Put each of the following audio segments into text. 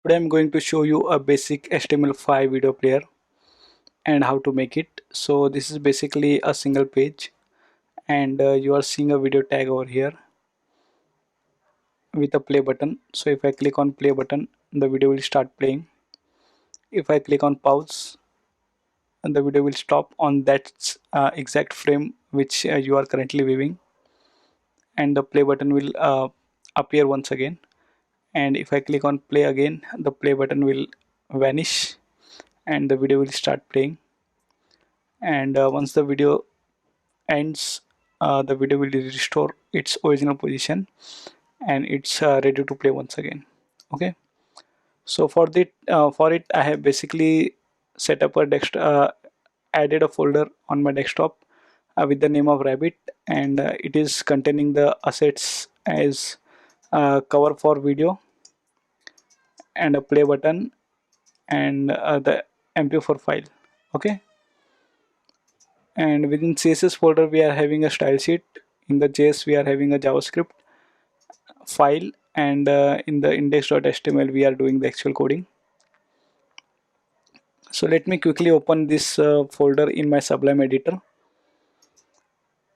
Today I'm going to show you a basic HTML5 video player and how to make it. So this is basically a single page, and you are seeing a video tag over here with a play button. So if I click on play button, the video will start playing. If I click on pause, the video will stop on that exact frame which you are currently viewing, and the play button will appear once again. And if I click on play again, the play button will vanish and the video will start playing. And once the video ends, the video will restore its original position and it's ready to play once again. Okay, so for it I have basically set up a added a folder on my desktop with the name of rabbit, and it is containing the assets as cover for video and a play button and the mp4 file. Okay, and within css folder we are having a style sheet. In the js we are having a javascript file, and in the index.html we are doing the actual coding. So let me quickly open this folder in my Sublime editor.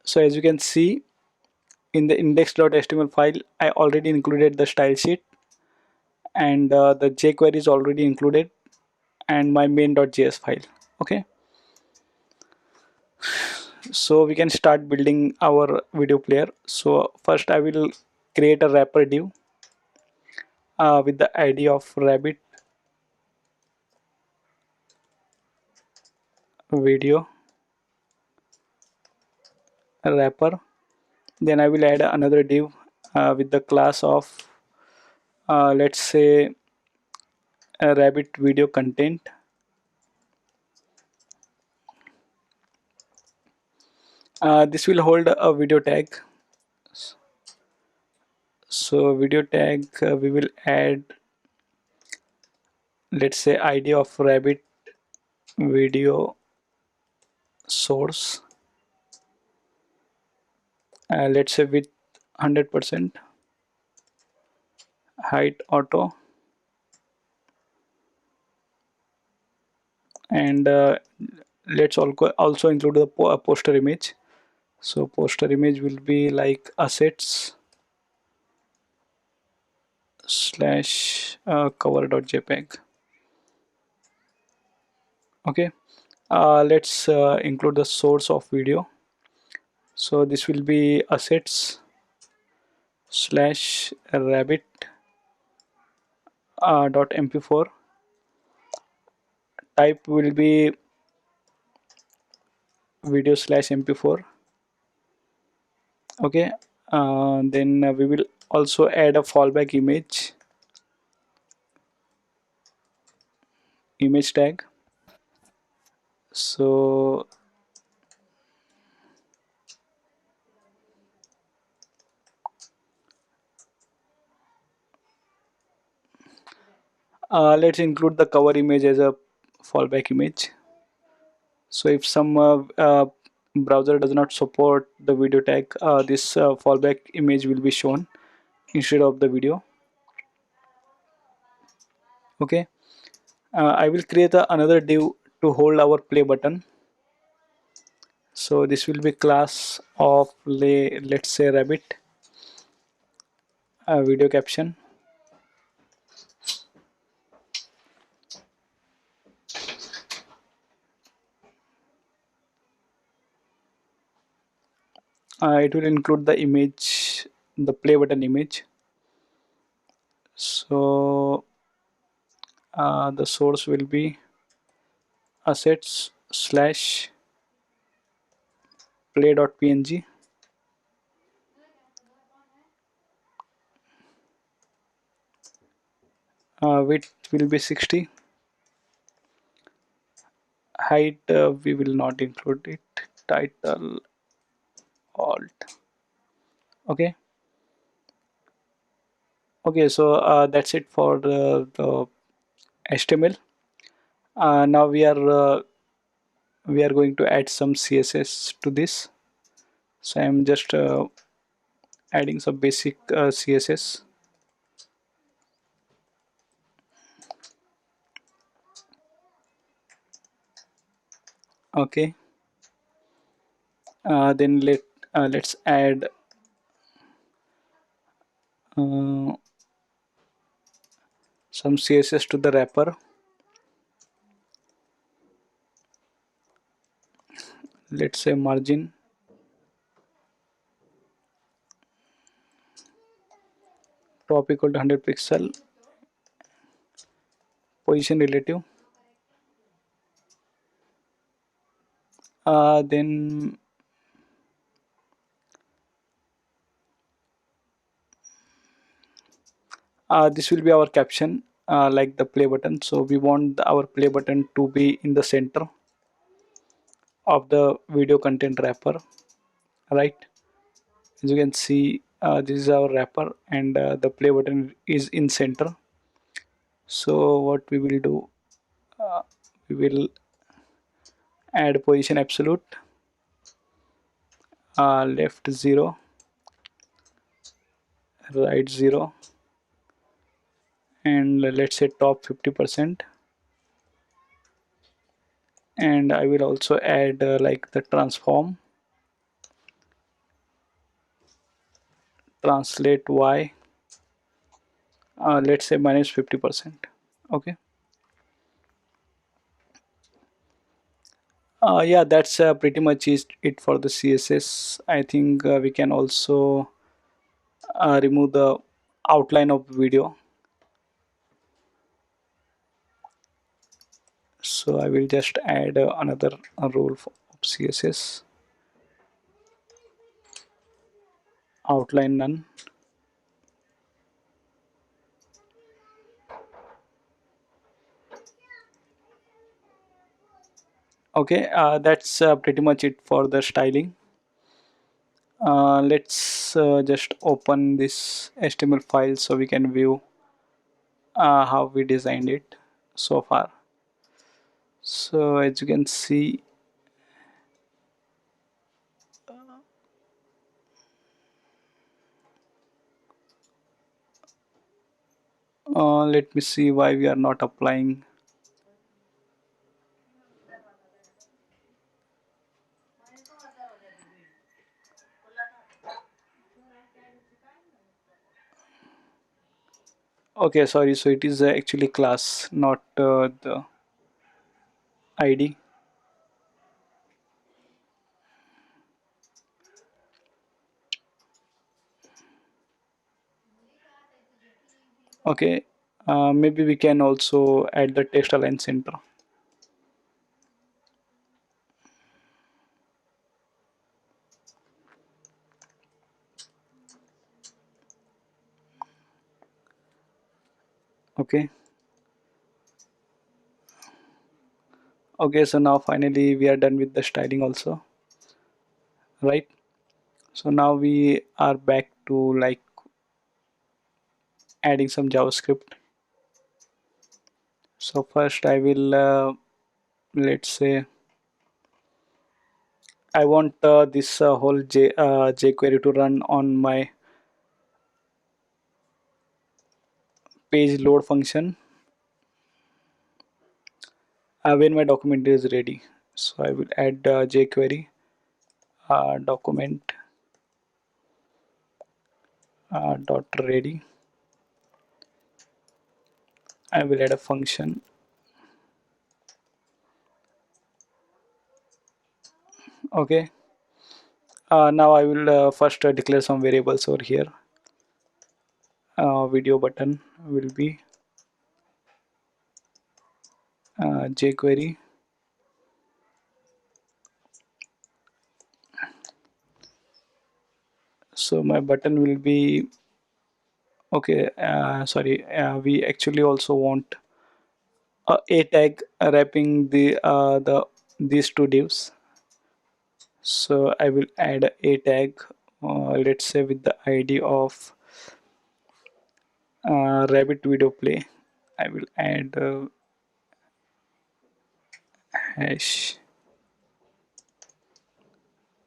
So as you can see, in the index.html file I already included the style sheet, and the jQuery is already included, and my main.js file. Okay, so we can start building our video player. So first I will create a wrapper div with the id of rabbit video wrapper. Then I will add another div with the class of let's say a rabbit video content. This will hold a video tag. So video tag, we will add, let's say, id of rabbit video source, let's say with 100%, height auto, and let's also include the poster image. So poster image will be like assets slash cover.jpg. Okay, let's include the source of video. So this will be assets slash rabbit dot mp4. Type will be video slash mp4. Okay, then we will also add a fallback image tag. So let's include the cover image as a fallback image. So if some browser does not support the video tag, this fallback image will be shown instead of the video. Okay, I will create another div to hold our play button. So this will be class of let's say rabbit video caption. It will include the image, the play button image. So the source will be assets slash play.png. Width will be 60. Height we will not include it. Title alt. Okay, okay, so that's it for the HTML. Now we are going to add some CSS to this. So I'm just adding some basic CSS. Okay. Then let's add uh, some CSS to the wrapper. Let's say margin top equal to 100 pixel, position relative. Then this will be our caption, like the play button. So we want our play button to be in the center of the video content wrapper, right? As you can see, this is our wrapper, and the play button is in center. So what we will do, we will add position absolute, left 0, right 0, and let's say top 50%. And I will also add like the transform, translate y, let's say minus 50%. Okay. Yeah, that's pretty much is it for the CSS. I think we can also remove the outline of video. So I will just add another role of CSS, outline none. Okay, that's pretty much it for the styling. Let's just open this HTML file so we can view how we designed it so far. So as you can see, let me see why we are not applying. Okay, sorry. So it is actually class, not the ID. Okay, maybe we can also add the text align center. Okay. Okay, so now finally we are done with the styling also, right? So now we are back to like adding some JavaScript. So first I will let's say I want this whole jQuery to run on my page load function when my document is ready. So I will add jQuery document dot ready. I will add a function. Okay. Now I will first declare some variables over here. Video button will be jQuery. So my button will be okay. Sorry, we actually also want a tag wrapping the these two divs. So I will add a tag. Let's say with the ID of rabbit video play. I will add hash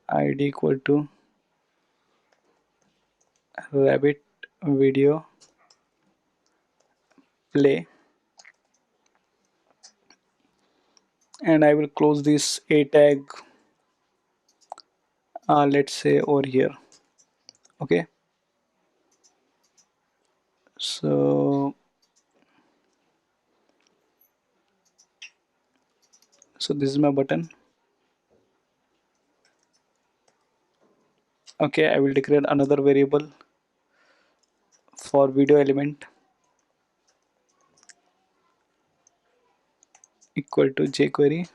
ID equal to rabbit video play. and I will close this a tag, let's say over here. Okay, so this is my button. Okay, I will declare another variable for video element equal to jQuery.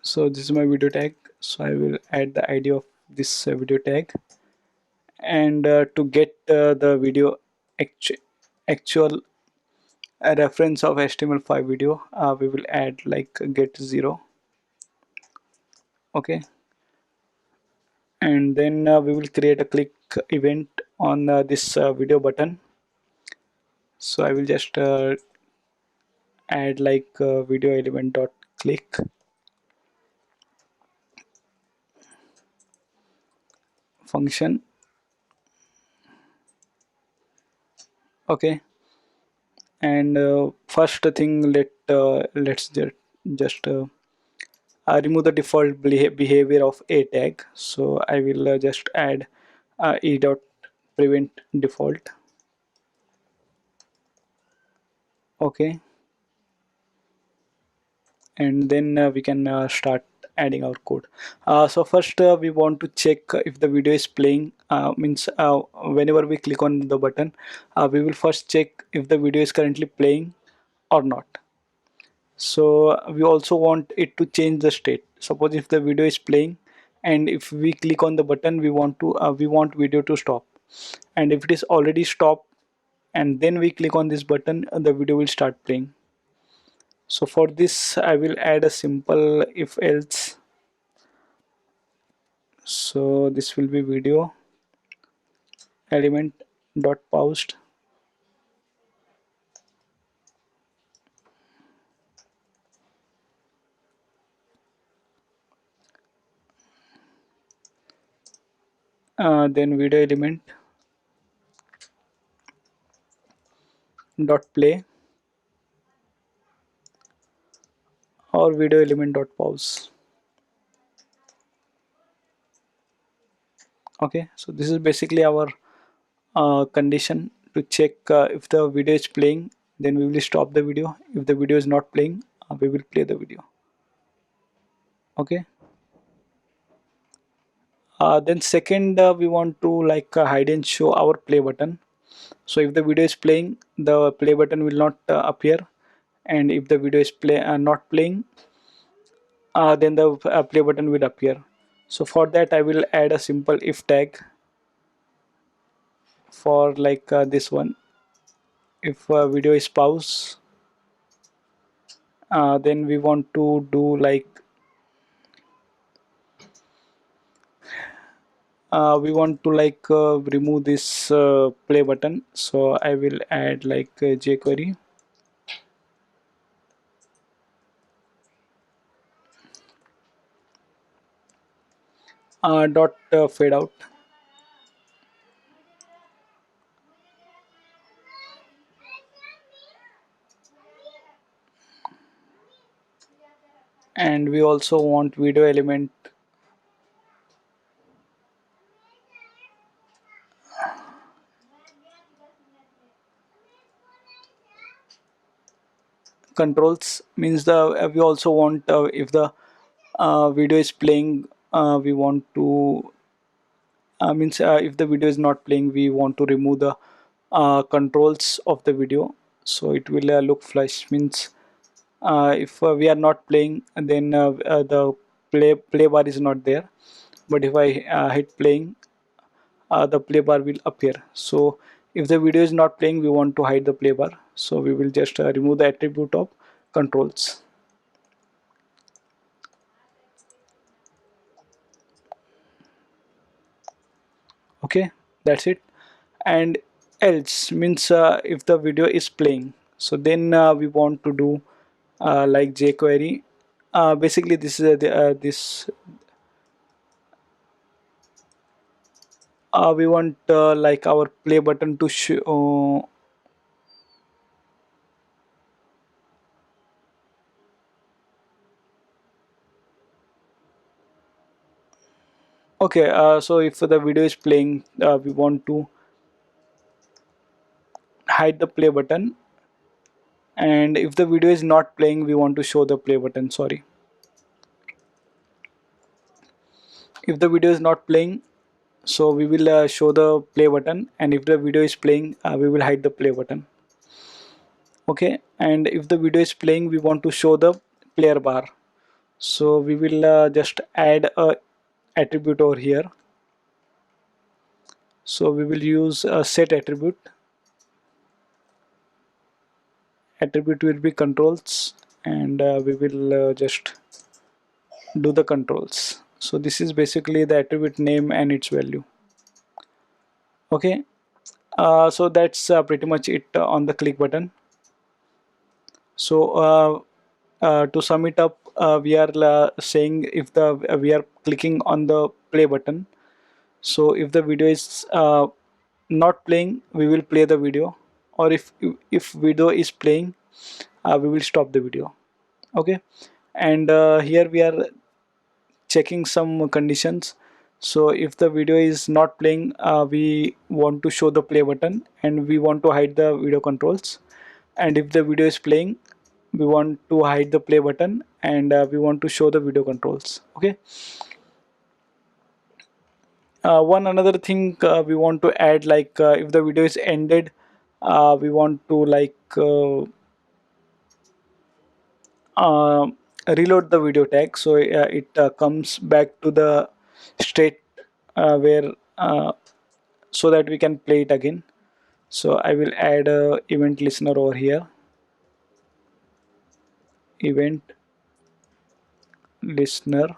So this is my video tag, so I will add the ID of this video tag, and to get the video actual reference of HTML5 video, we will add like get 0. Okay, and then we will create a click event on this video button. So I will just add like video element dot click function. Okay, and first thing, let's just remove the default behavior of a tag. So I will just add e dot prevent default. Okay, and then we can start adding our code. So first we want to check if the video is playing. Means whenever we click on the button, we will first check if the video is currently playing or not. So we also want it to change the state. Suppose if the video is playing and if we click on the button, we want video to stop, and if it is already stopped and then we click on this button, the video will start playing. So for this I will add a simple if else. So this will be video element dot paused, then video element dot play, or video element dot pause. Okay, so this is basically our condition to check if the video is playing, then we will stop the video. If the video is not playing, we will play the video. Okay, then second, we want to like hide and show our play button. So if the video is playing, the play button will not appear, and if the video is not playing, then the play button will appear. So for that I will add a simple if tag for like this one. If video is pause, then we want to do like we want to like remove this play button. So I will add like jQuery dot fade out, and we also want video element controls. Means the we also want if the video is playing, we want to means if the video is not playing, we want to remove the controls of the video, so it will look flush. Means if we are not playing, then the play bar is not there, but if I hit playing, the play bar will appear. So if the video is not playing, we want to hide the play bar, so we will just remove the attribute of controls. Okay, that's it. And else means if the video is playing, so then we want to do like jQuery. Basically this is this We want like our play button to show. Okay, so if the video is playing, we want to hide the play button, and if the video is not playing, we want to show the play button. Sorry, if the video is not playing, so we will show the play button, and if the video is playing, we will hide the play button. Okay, and if the video is playing, we want to show the player bar, so we will just add a attribute over here. So we will use a set attribute will be controls, and we will just do the controls. So this is basically the attribute name and its value. Okay, so that's pretty much it on the click button. So to sum it up, we are saying if the we are clicking on the play button, so if the video is not playing, we will play the video, or if video is playing, we will stop the video. Okay, and here we are checking some conditions. So if the video is not playing, we want to show the play button and we want to hide the video controls, and if the video is playing, we want to hide the play button and we want to show the video controls. Okay, one another thing we want to add, like if the video is ended, we want to like uh, reload the video tag, so it comes back to the state where so that we can play it again. So I will add a event listener over here, event listener,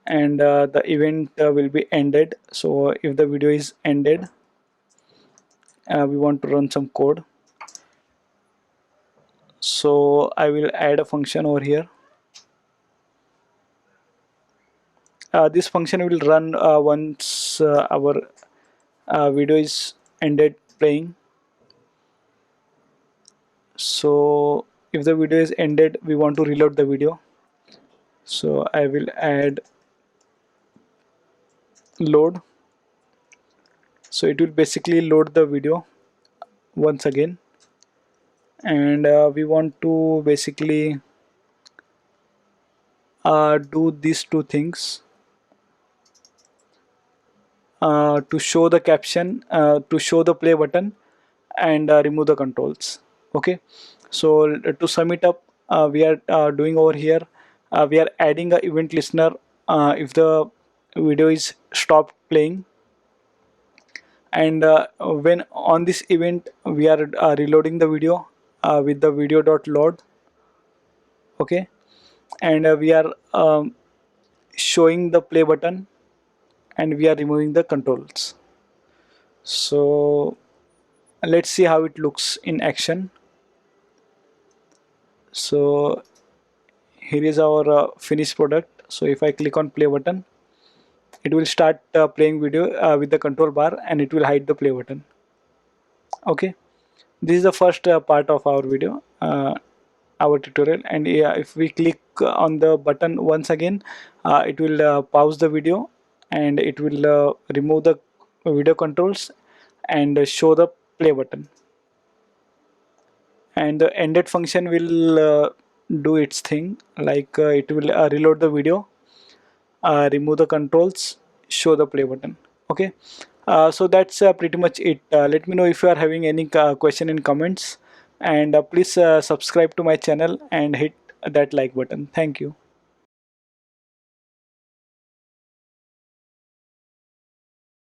and the event will be ended. So if the video is ended, we want to run some code. So I will add a function over here. This function will run once our video is ended playing. So if the video is ended, we want to reload the video. So I will add load. So it will basically load the video once again, and we want to basically do these two things to show the caption, to show the play button, and remove the controls. Okay, so to sum it up, we are doing over here, we are adding a event listener if the video is stopped playing, and when on this event we are reloading the video with the video.load. Okay, and we are showing the play button and we are removing the controls. So let's see how it looks in action. So here is our finished product. So if I click on play button, it will start playing video with the control bar, and it will hide the play button. Okay, this is the first part of our video, our tutorial. And yeah, if we click on the button once again, it will pause the video and it will remove the video controls and show the play button, and the ended function will do its thing, like it will reload the video, remove the controls, show the play button. Okay, so that's pretty much it. Let me know if you are having any question in comments, and please subscribe to my channel and hit that like button. Thank you.